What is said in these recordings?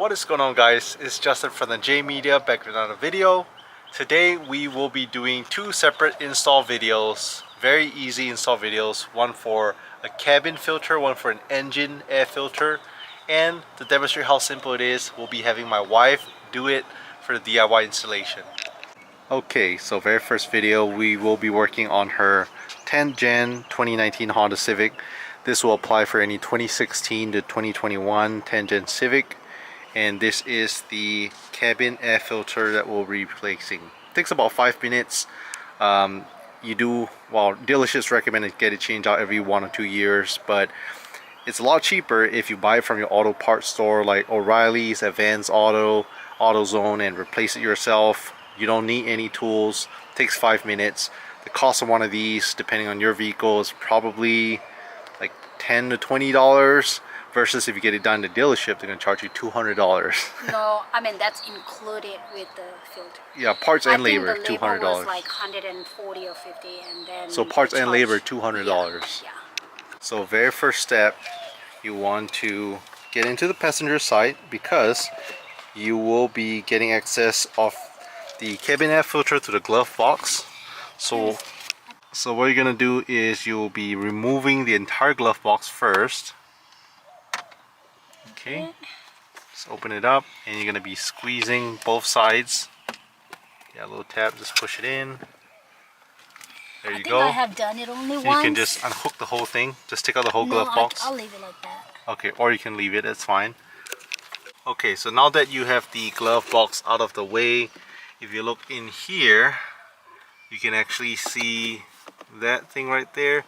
What is going on, guys? It's Justin from the J Media back with another video. Today we will be doing two separate install videos, very easy install videos, one for a cabin filter, one for an engine air filter. And to demonstrate how simple it is, we'll be having my wife do it for the DIY installation. Okay, so very first video we will be working on her 10th gen 2019 Honda Civic. This will apply for any 2016 to 2021 10th gen Civic. And this is the cabin air filter that we'll be replacing. It takes about 5 minutes. Dealerships recommend to get it changed out every 1 or 2 years, but it's a lot cheaper if you buy it from your auto parts store like O'Reilly's, Advanced Auto, AutoZone, and replace it yourself. You don't need any tools. It takes 5 minutes. The cost of one of these, depending on your vehicle, is probably like $10 to $20. Versus if you get it done at the dealership, they're going to charge you $200. No, I mean that's included with the filter. Yeah, parts and labor, I think the $200. was like 140 or 50, and then so parts and labor, $200. Yeah. So very first step, you want to get into the passenger side because you will be getting access of the cabin air filter to the glove box. So what you're going to do is you'll be removing the entire glove box first. Okay, just open it up and you're going to be squeezing both sides. Yeah, a little tap, just push it in. There you go. I have done it only once. You can just unhook the whole thing, just take out the whole glove box. I'll leave it like that. Okay, or you can leave it, that's fine. Okay, so now that you have the glove box out of the way, if you look in here, you can actually see that thing right there.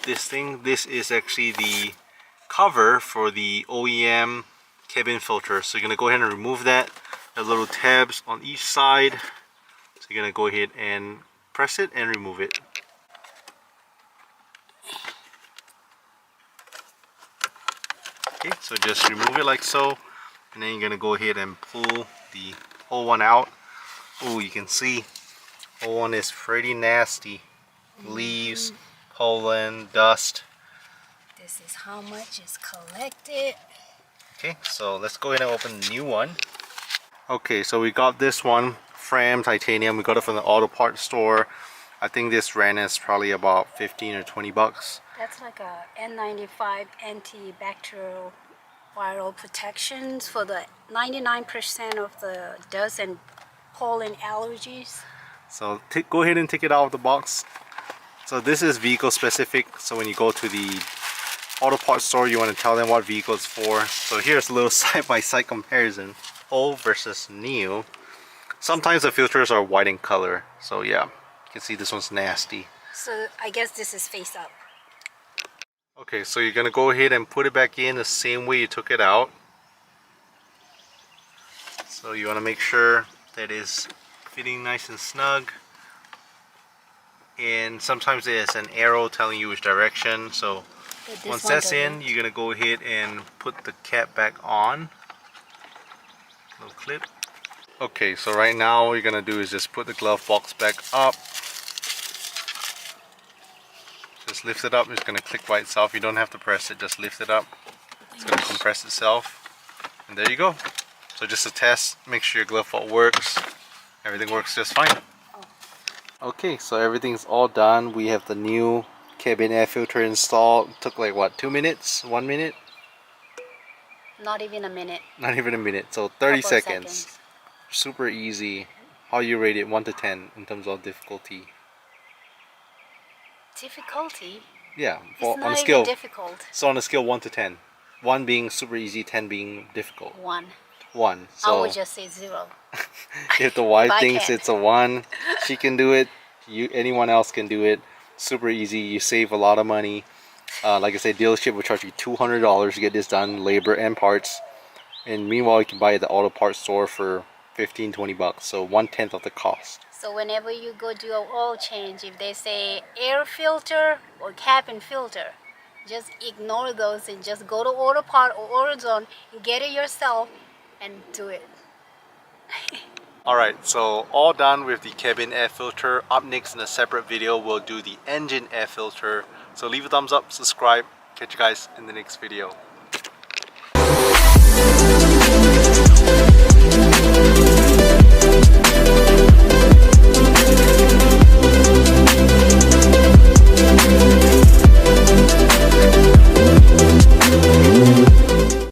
This is actually the cover for the OEM cabin filter. So you're going to go ahead and remove that. There are little tabs on each side. So you're going to go ahead and press it and remove it. Okay, so just remove it like so. And then you're going to go ahead and pull the whole one out. Oh, you can see whole one is pretty nasty. Leaves, pollen, dust. This is how much is collected. Okay, so let's go ahead and open the new one. Okay, so we got this one, frame titanium. We got it from the auto parts store. I think this ran us probably about 15 or 20 bucks. That's like a N95 antibacterial viral protections for the 99% of the dust and pollen allergies. So go ahead and take it out of the box. So this is vehicle specific. So when you go to the auto parts store, you want to tell them what vehicle it's for. So here's a little side-by-side comparison, old versus new. Sometimes the filters are white in color, so yeah, you can see this one's nasty. So I guess this is face up. Okay, so you're gonna go ahead and put it back in the same way you took it out. So you want to make sure that it's fitting nice and snug. And sometimes there's an arrow telling you which direction, so once that's in, you're gonna go ahead and put the cap back on. Little clip. Okay, so right now what you're gonna do is just put the glove box back up. Just lift it up. It's gonna click by itself. You don't have to press it. Just lift it up. It's gonna compress itself, and there you go. So just a test. Make sure your glove box works. Everything works just fine. Okay, so everything's all done. We have the new cabin air filter installed. Took like what, 2 minutes? 1 minute? Not even a minute. Not even a minute. So 30 seconds. Super easy. How you rate it 1 to 10 in terms of difficulty? Difficulty? Yeah, it's on a scale. Difficult. So on a scale 1 to 10. 1 being super easy, 10 being difficult. 1. 1. So I would just say 0. If the wife thinks it's a 1, she can do it. Anyone else can do it. Super easy. You save a lot of money. Like I said, dealership will charge you $200 to get this done, labor and parts. And meanwhile, you can buy it at the auto parts store for 15-20 bucks. So 1/10 of the cost. So whenever you go do an oil change, if they say air filter or cabin filter, just ignore those and just go to Auto Part or AutoZone and get it yourself and do it. Alright, so all done with the cabin air filter. Up next in a separate video, we'll do the engine air filter. So leave a thumbs up, subscribe. Catch you guys in the next video.